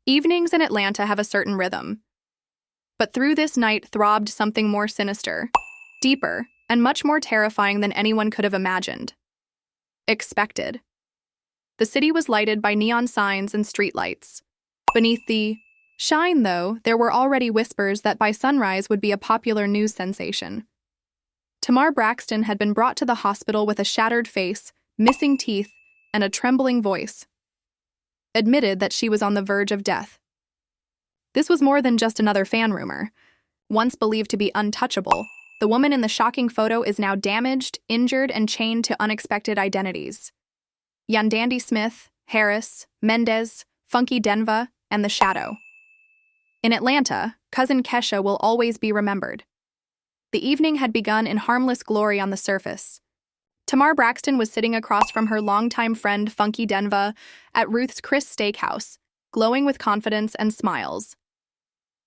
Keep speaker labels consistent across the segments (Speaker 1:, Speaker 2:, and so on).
Speaker 1: Evenings in Atlanta have a certain rhythm. But through this night throbbed something more sinister, deeper, and much more terrifying than anyone could have imagined. Expected. The city was lighted by neon signs and streetlights. Beneath the shine, though, there were already whispers that by sunrise would be a popular news sensation. Tamar Braxton had been brought to the hospital with a shattered face, missing teeth, and a trembling voice. Admitted that she was on the verge of death. This was more than just another fan rumor. Once believed to be untouchable, the woman in the shocking photo is now damaged, injured, and chained to unexpected identities. Yandy Smith, Harris, Mendez, Funky Denva, and The Shadow. In Atlanta, cousin Kesha will always be remembered. The evening had begun in harmless glory on the surface. Tamar Braxton was sitting across from her longtime friend Funky Denva at Ruth's Chris Steakhouse, glowing with confidence and smiles.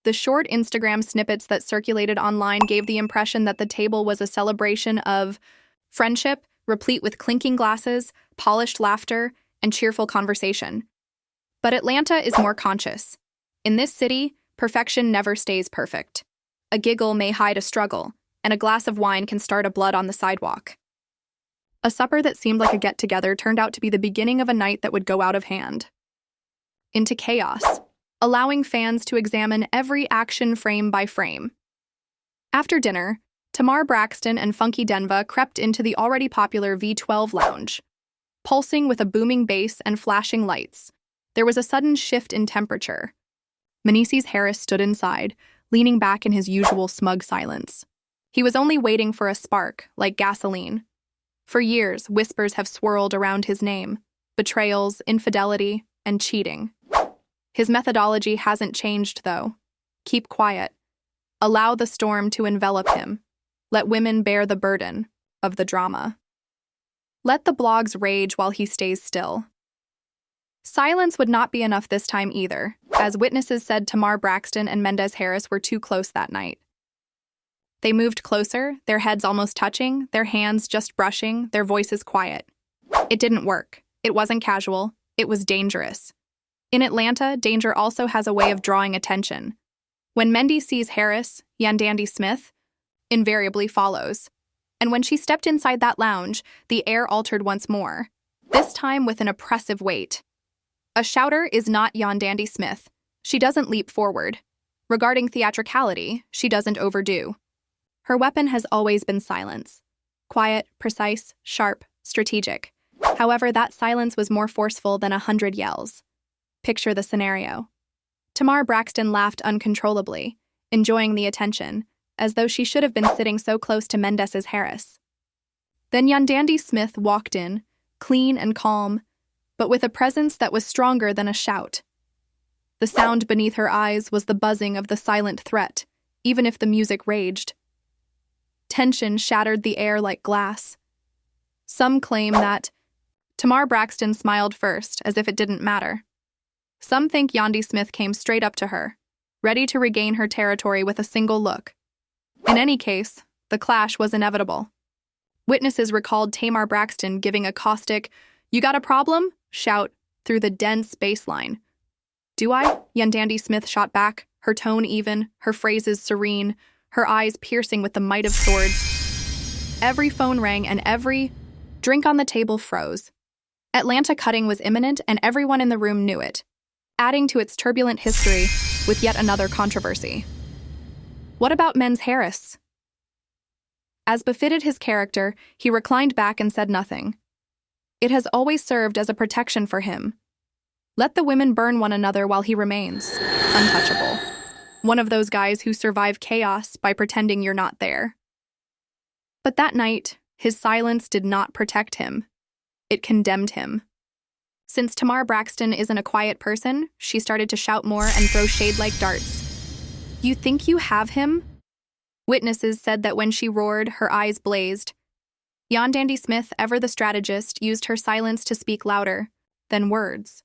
Speaker 1: The short Instagram snippets that circulated online gave the impression that the table was a celebration of friendship, replete with clinking glasses, polished laughter, and cheerful conversation. But Atlanta is more conscious. In this city, perfection never stays perfect. A giggle may hide a struggle, and a glass of wine can start a blood on the sidewalk. A supper that seemed like a get-together turned out to be the beginning of a night that would go out of hand. Into chaos, allowing fans to examine every action frame by frame. After dinner, Tamar Braxton and Funky Denva crept into the already popular V12 lounge. Pulsing with a booming bass and flashing lights, there was a sudden shift in temperature. Mendeecees Harris stood inside, leaning back in his usual smug silence. He was only waiting for a spark, like gasoline. For years, whispers have swirled around his name: betrayals, infidelity, and cheating. His methodology hasn't changed, though. Keep quiet. Allow the storm to envelop him. Let women bear the burden of the drama. Let the blogs rage while he stays still. Silence would not be enough this time either, as witnesses said Tamar Braxton and Mendeecees Harris were too close that night. They moved closer, their heads almost touching, their hands just brushing, their voices quiet. It didn't work. It wasn't casual. It was dangerous. In Atlanta, danger also has a way of drawing attention. When Mendy sees Harris, Yandy Smith invariably follows. And when she stepped inside that lounge, the air altered once more, this time with an oppressive weight. A shouter is not Yandy Smith. She doesn't leap forward. Regarding theatricality, she doesn't overdo. Her weapon has always been silence. Quiet, precise, sharp, strategic. However, that silence was more forceful than 100 yells. Picture the scenario. Tamar Braxton laughed uncontrollably, enjoying the attention, as though she should have been sitting so close to Mendeecees Harris. Then Yandy Smith walked in, clean and calm, but with a presence that was stronger than a shout. The sound beneath her eyes was the buzzing of the silent threat, even if the music raged. Tension shattered the air like glass. Some claim that Tamar Braxton smiled first, as if it didn't matter. Some think Yandy Smith came straight up to her, ready to regain her territory with a single look. In any case, the clash was inevitable. Witnesses recalled Tamar Braxton giving a caustic, "You got a problem?" shout through the dense bass line. "Do I?" Yandy Smith shot back, her tone even, her phrases serene, her eyes piercing with the might of swords. Every phone rang and every drink on the table froze. Atlanta cutting was imminent and everyone in the room knew it, adding to its turbulent history with yet another controversy. What about Mendeecees Harris? As befitted his character, he reclined back and said nothing. It has always served as a protection for him. Let the women burn one another while he remains untouchable. One of those guys who survive chaos by pretending you're not there. But that night, his silence did not protect him. It condemned him. Since Tamar Braxton isn't a quiet person, she started to shout more and throw shade like darts. "You think you have him?" Witnesses said that when she roared, her eyes blazed. Yandy Smith, ever the strategist, used her silence to speak louder than words.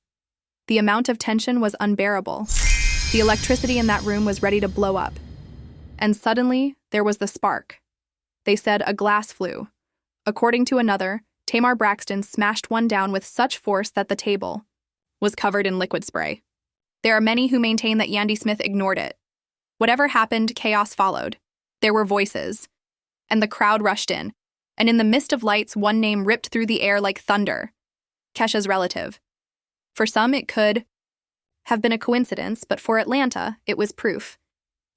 Speaker 1: The amount of tension was unbearable. The electricity in that room was ready to blow up. And suddenly, there was the spark. They said a glass flew. According to another, Tamar Braxton smashed one down with such force that the table was covered in liquid spray. There are many who maintain that Yandy Smith ignored it. Whatever happened, chaos followed. There were voices, and the crowd rushed in, and in the mist of lights, one name ripped through the air like thunder: Kesha's relative. For some, it could have been a coincidence, but for Atlanta, it was proof.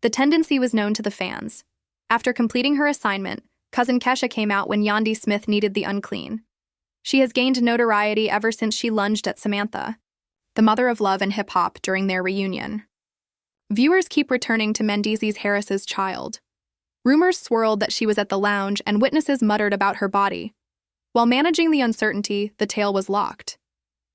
Speaker 1: The tendency was known to the fans. After completing her assignment, cousin Kesha came out when Yandy Smith needed the unclean. She has gained notoriety ever since she lunged at Samantha, the mother of love and hip-hop, during their reunion. Viewers keep returning to Mendeecees Harris's child. Rumors swirled that she was at the lounge, and witnesses muttered about her body. While managing the uncertainty, the tale was locked.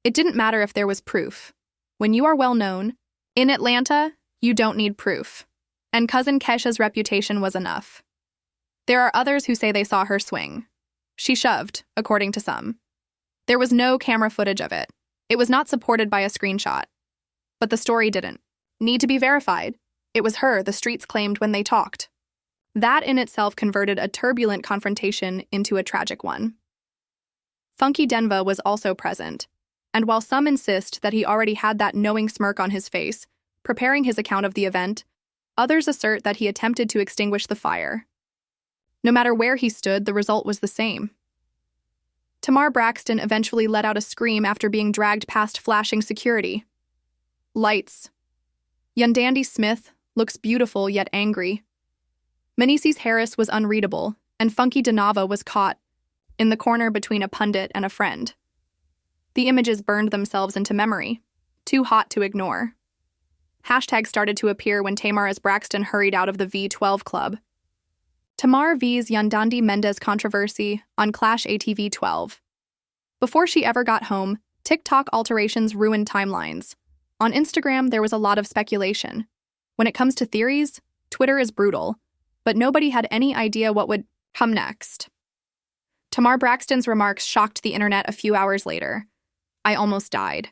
Speaker 1: It didn't matter if there was proof. When you are well known, in Atlanta, you don't need proof. And cousin Kesha's reputation was enough. There are others who say they saw her swing. She shoved, according to some. There was no camera footage of it. It was not supported by a screenshot. But the story didn't need to be verified. It was her the streets claimed when they talked. That in itself converted a turbulent confrontation into a tragic one. Funky Denva was also present, and while some insist that he already had that knowing smirk on his face, preparing his account of the event, others assert that he attempted to extinguish the fire. No matter where he stood, the result was the same. Tamar Braxton eventually let out a scream after being dragged past flashing security. Lights. Yandy Smith looks beautiful yet angry. Mendeecees Harris was unreadable, and Funky Denva was caught in the corner between a pundit and a friend. The images burned themselves into memory, too hot to ignore. Hashtags started to appear when Tamar Braxton hurried out of the V12 club. Tamar vs. Yandy Mendeecees controversy on Clash ATV 12. Before she ever got home, TikTok alterations ruined timelines. On Instagram, there was a lot of speculation. When it comes to theories, Twitter is brutal, but nobody had any idea what would come next. Tamar Braxton's remarks shocked the internet a few hours later. I almost died.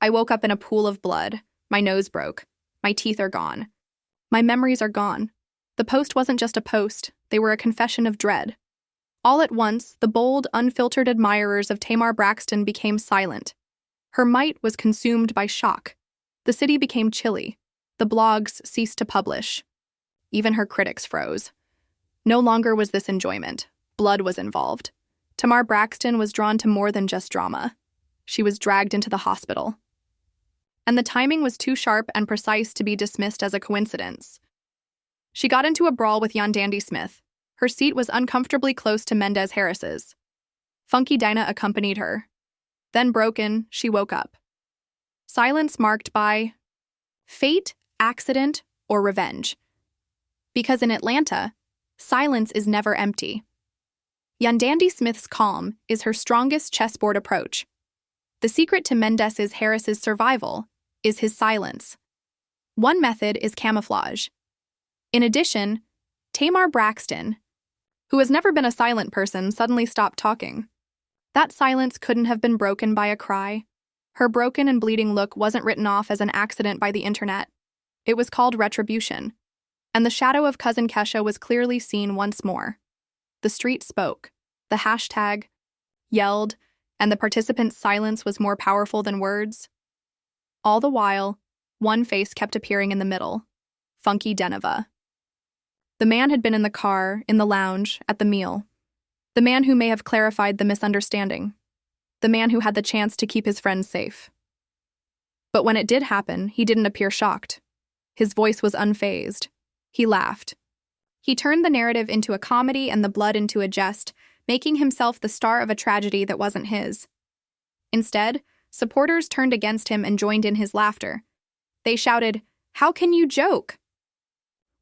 Speaker 1: I woke up in a pool of blood. My nose broke. My teeth are gone. My memories are gone. The post wasn't just a post, they were a confession of dread. All at once, the bold, unfiltered admirers of Tamar Braxton became silent. Her might was consumed by shock. The city became chilly. The blogs ceased to publish. Even her critics froze. No longer was this enjoyment. Blood was involved. Tamar Braxton was drawn to more than just drama. She was dragged into the hospital. And the timing was too sharp and precise to be dismissed as a coincidence. She got into a brawl with Yandy Smith. Her seat was uncomfortably close to Mendeecees Harris's. Funky Dinah accompanied her. Then broken, she woke up. Silence marked by fate, accident, or revenge. Because in Atlanta, silence is never empty. Yandy Smith's calm is her strongest chessboard approach. The secret to Mendeecees Harris's survival is his silence. One method is camouflage. In addition, Tamar Braxton, who has never been a silent person, suddenly stopped talking. That silence couldn't have been broken by a cry. Her broken and bleeding look wasn't written off as an accident by the internet. It was called retribution. And the shadow of cousin Kesha was clearly seen once more. The street spoke. The hashtag yelled, and the participants' silence was more powerful than words. All the while, one face kept appearing in the middle: Funky Denva. The man had been in the car, in the lounge, at the meal. The man who may have clarified the misunderstanding. The man who had the chance to keep his friends safe. But when it did happen, he didn't appear shocked. His voice was unfazed. He laughed. He turned the narrative into a comedy and the blood into a jest, making himself the star of a tragedy that wasn't his. Instead, supporters turned against him and joined in his laughter. They shouted, "How can you joke?"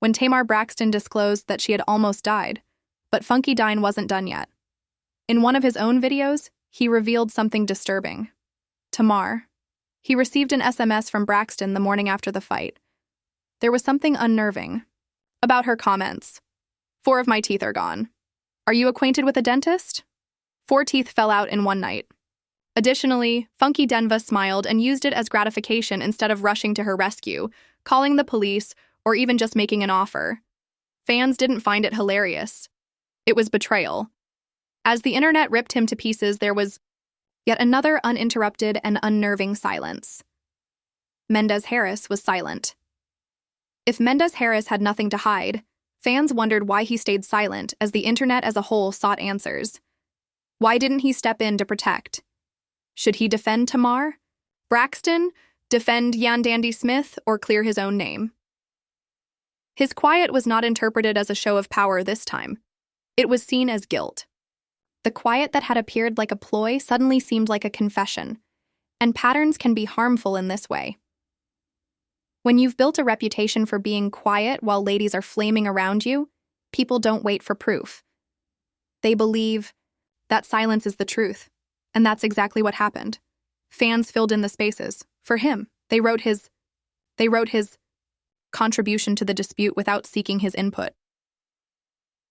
Speaker 1: When Tamar Braxton disclosed that she had almost died, but Funky Dine wasn't done yet. In one of his own videos, he revealed something disturbing. Tamar. He received an SMS from Braxton the morning after the fight. There was something unnerving about her comments. 4 of my teeth are gone. Are you acquainted with a dentist? 4 teeth fell out in one night. Additionally, Funky Denva smiled and used it as gratification instead of rushing to her rescue, calling the police, or even just making an offer. Fans didn't find it hilarious. It was betrayal. As the internet ripped him to pieces, there was yet another uninterrupted and unnerving silence. Mendeecees was silent. If Mendeecees had nothing to hide, fans wondered why he stayed silent as the internet as a whole sought answers. Why didn't he step in to protect? Should he defend Tamar Braxton, defend Yandy Mendeecees, or clear his own name? His quiet was not interpreted as a show of power this time. It was seen as guilt. The quiet that had appeared like a ploy suddenly seemed like a confession, and patterns can be harmful in this way. When you've built a reputation for being quiet while ladies are flaming around you, people don't wait for proof. They believe that silence is the truth, and that's exactly what happened. Fans filled in the spaces. For him, they wrote his contribution to the dispute without seeking his input.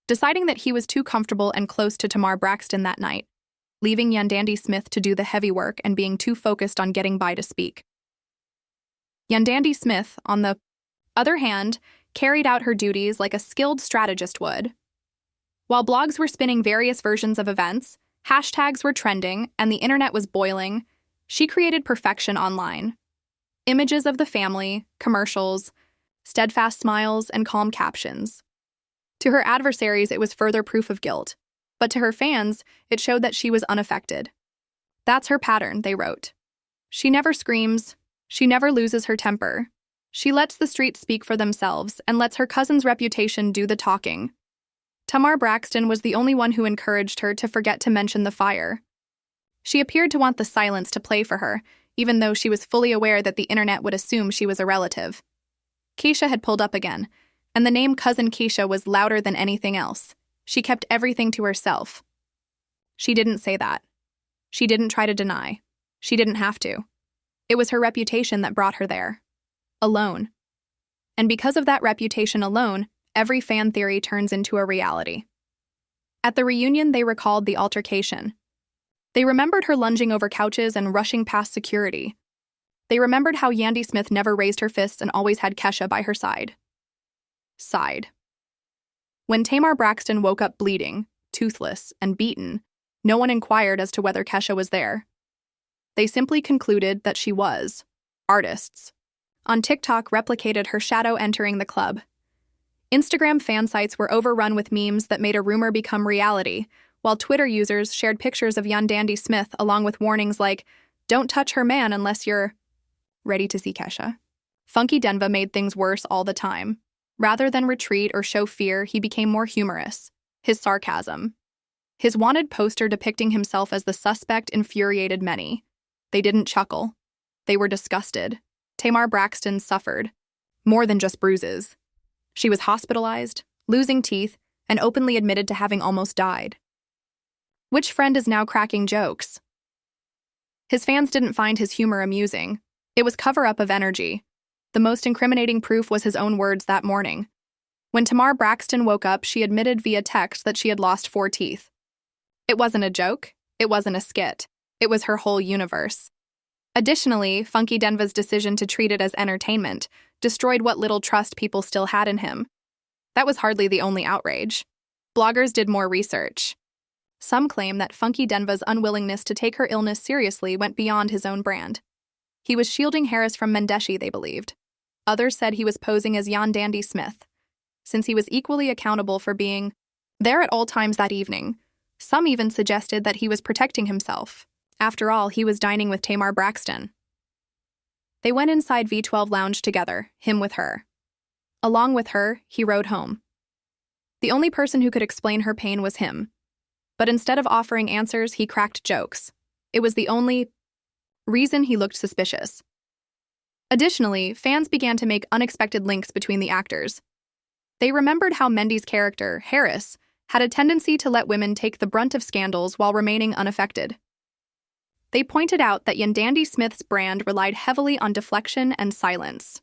Speaker 1: Deciding that he was too comfortable and close to Tamar Braxton that night, leaving Yandy Mendeecees to do the heavy work and being too focused on getting by to speak. Yandy Mendeecees, on the other hand, carried out her duties like a skilled strategist would. While blogs were spinning various versions of events, hashtags were trending, and the internet was boiling, she created perfection online. Images of the family, commercials, steadfast smiles, and calm captions. To her adversaries, it was further proof of guilt, but to her fans, it showed that she was unaffected. That's her pattern, they wrote. She never screams, she never loses her temper. She lets the streets speak for themselves and lets her cousin's reputation do the talking. Tamar Braxton was the only one who encouraged her to forget to mention the fire. She appeared to want the silence to play for her, even though she was fully aware that the internet would assume she was a relative. Kesha had pulled up again, and the name Cousin Kesha was louder than anything else. She kept everything to herself. She didn't say that. She didn't try to deny. She didn't have to. It was her reputation that brought her there. Alone. And because of that reputation alone, every fan theory turns into a reality. At the reunion, they recalled the altercation. They remembered her lunging over couches and rushing past security. They remembered how Yandy Mendeecees never raised her fists and always had Kesha by her side. Sighed. When Tamar Braxton woke up bleeding, toothless, and beaten, no one inquired as to whether Kesha was there. They simply concluded that she was. Artists on TikTok replicated her shadow entering the club. Instagram fan sites were overrun with memes that made a rumor become reality, while Twitter users shared pictures of Yandy Mendeecees along with warnings like, "Don't touch her man unless you're ready to see Kesha." Funky Denva made things worse all the time. Rather than retreat or show fear, he became more humorous. His sarcasm. His wanted poster depicting himself as the suspect infuriated many. They didn't chuckle. They were disgusted. Tamar Braxton suffered. More than just bruises. She was hospitalized, losing teeth, and openly admitted to having almost died. Which friend is now cracking jokes? His fans didn't find his humor amusing. It was cover-up of energy. The most incriminating proof was his own words that morning. When Tamar Braxton woke up, she admitted via text that she had lost 4 teeth. It wasn't a joke. It wasn't a skit. It was her whole universe. Additionally, Funky Denva's decision to treat it as entertainment destroyed what little trust people still had in him. That was hardly the only outrage. Bloggers did more research. Some claim that Funky Denva's unwillingness to take her illness seriously went beyond his own brand. He was shielding Harris from Mendeecees, they believed. Others said he was posing as Yandy Mendeecees, since he was equally accountable for being there at all times that evening. Some even suggested that he was protecting himself. After all, he was dining with Tamar Braxton. They went inside V12 Lounge together, him with her. Along with her, he rode home. The only person who could explain her pain was him. But instead of offering answers, he cracked jokes. It was the only reason he looked suspicious. Additionally, fans began to make unexpected links between the actors. They remembered how Mendy's character, Harris, had a tendency to let women take the brunt of scandals while remaining unaffected. They pointed out that Yandy Mendeecees' brand relied heavily on deflection and silence.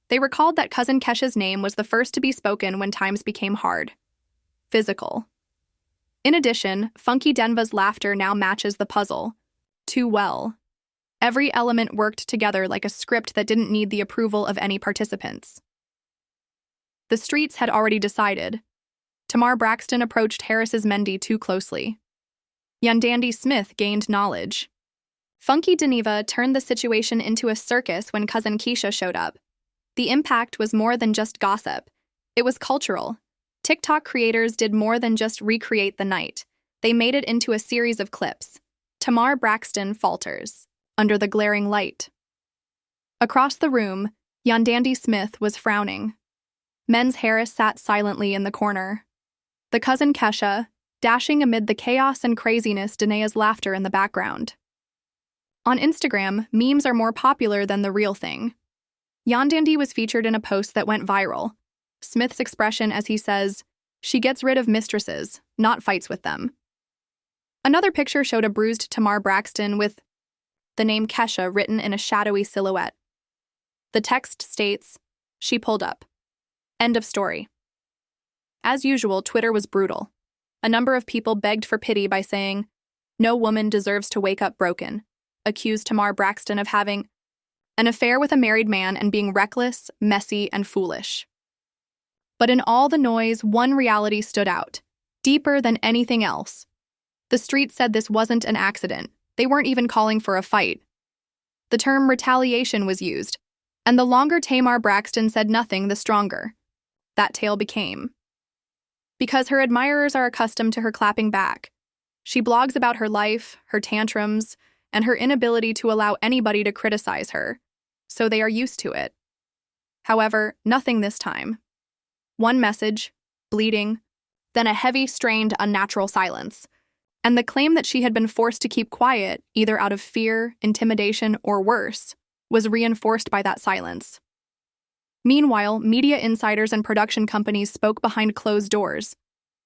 Speaker 1: They recalled that Cousin Kesha's name was the first to be spoken when times became hard. Physical. In addition, Funky Denva's laughter now matches the puzzle. Too well. Every element worked together like a script that didn't need the approval of any participants. The streets had already decided. Tamar Braxton approached Harris's Mendy too closely. Yandy Mendeecees gained knowledge. Funky Dineva turned the situation into a circus when cousin Kesha showed up. The impact was more than just gossip. It was cultural. TikTok creators did more than just recreate the night. They made it into a series of clips. Tamar Braxton falters under the glaring light. Across the room, Yandy Smith was frowning. Men's Harris sat silently in the corner. The cousin Kesha, dashing amid the chaos and craziness, Danae's laughter in the background. On Instagram, memes are more popular than the real thing. Yandy was featured in a post that went viral. Smith's expression as he says, "She gets rid of mistresses, not fights with them." Another picture showed a bruised Tamar Braxton with the name Kesha written in a shadowy silhouette. The text states, "She pulled up." End of story. As usual, Twitter was brutal. A number of people begged for pity by saying, "No woman deserves to wake up broken," accused Tamar Braxton of having an affair with a married man and being reckless, messy, and foolish. But in all the noise, one reality stood out, deeper than anything else. The street said this wasn't an accident. They weren't even calling for a fight. The term retaliation was used, and the longer Tamar Braxton said nothing, the stronger that tale became. Because her admirers are accustomed to her clapping back. She blogs about her life, her tantrums, and her inability to allow anybody to criticize her, so they are used to it. However, nothing this time. One message, bleeding, then a heavy, strained, unnatural silence, and the claim that she had been forced to keep quiet, either out of fear, intimidation, or worse, was reinforced by that silence. Meanwhile, media insiders and production companies spoke behind closed doors.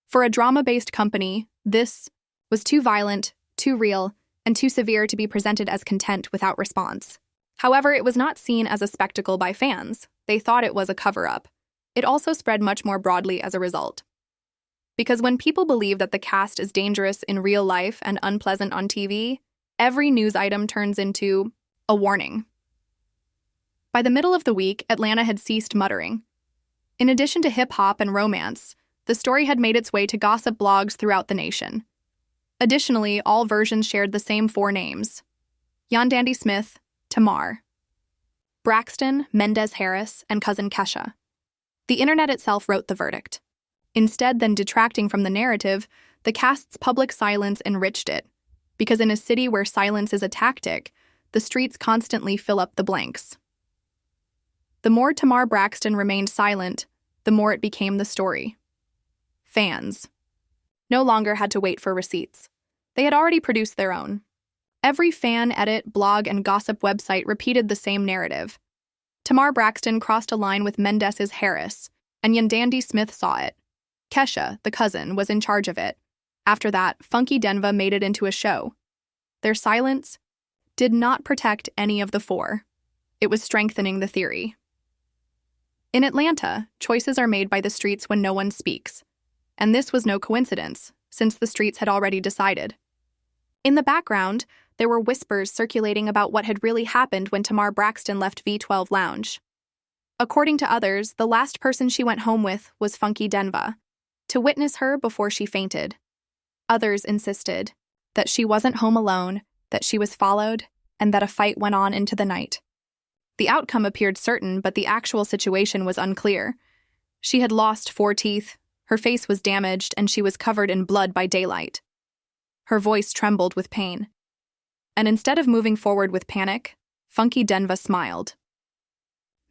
Speaker 1: For a drama-based company, this was too violent, too real, and too severe to be presented as content without response. However, it was not seen as a spectacle by fans. They thought it was a cover-up. It also spread much more broadly as a result. Because when people believe that the cast is dangerous in real life and unpleasant on TV, every news item turns into a warning. By the middle of the week, Atlanta had ceased muttering. In addition to hip-hop and romance, the story had made its way to gossip blogs throughout the nation. Additionally, all versions shared the same four names: Yandy Smith, Tamar Braxton, Mendeecees Harris, and cousin Kesha. The internet itself wrote the verdict. Instead than detracting from the narrative, the cast's public silence enriched it, because in a city where silence is a tactic, the streets constantly fill up the blanks. The more Tamar Braxton remained silent, the more it became the story. Fans no longer had to wait for receipts. They had already produced their own. Every fan, edit, blog, and gossip website repeated the same narrative. Tamar Braxton crossed a line with Mendeecees Harris, and Yandy Smith saw it. Kesha, the cousin, was in charge of it. After that, Funky Dineva made it into a show. Their silence did not protect any of the four. It was strengthening the theory. In Atlanta, choices are made by the streets when no one speaks. And this was no coincidence, since the streets had already decided. In the background, there were whispers circulating about what had really happened when Tamar Braxton left V12 Lounge. According to others, the last person she went home with was Funky Dineva, to witness her before she fainted. Others insisted that she wasn't home alone, that she was followed, and that a fight went on into the night. The outcome appeared certain, but the actual situation was unclear. She had lost 4 teeth, her face was damaged, and she was covered in blood by daylight. Her voice trembled with pain. And instead of moving forward with panic, Funky Dineva smiled.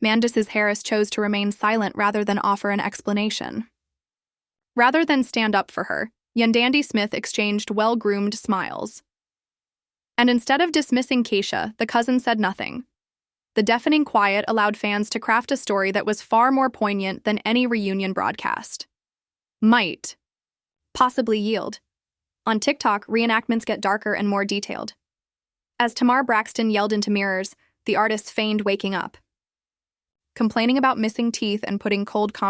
Speaker 1: Mendeecees Harris chose to remain silent rather than offer an explanation. Rather than stand up for her, Yandy Smith exchanged well-groomed smiles. And instead of dismissing Kesha, the cousin said nothing. The deafening quiet allowed fans to craft a story that was far more poignant than any reunion broadcast. Might possibly yield. On TikTok, reenactments get darker and more detailed. As Tamar Braxton yelled into mirrors, the artist feigned waking up. Complaining about missing teeth and putting cold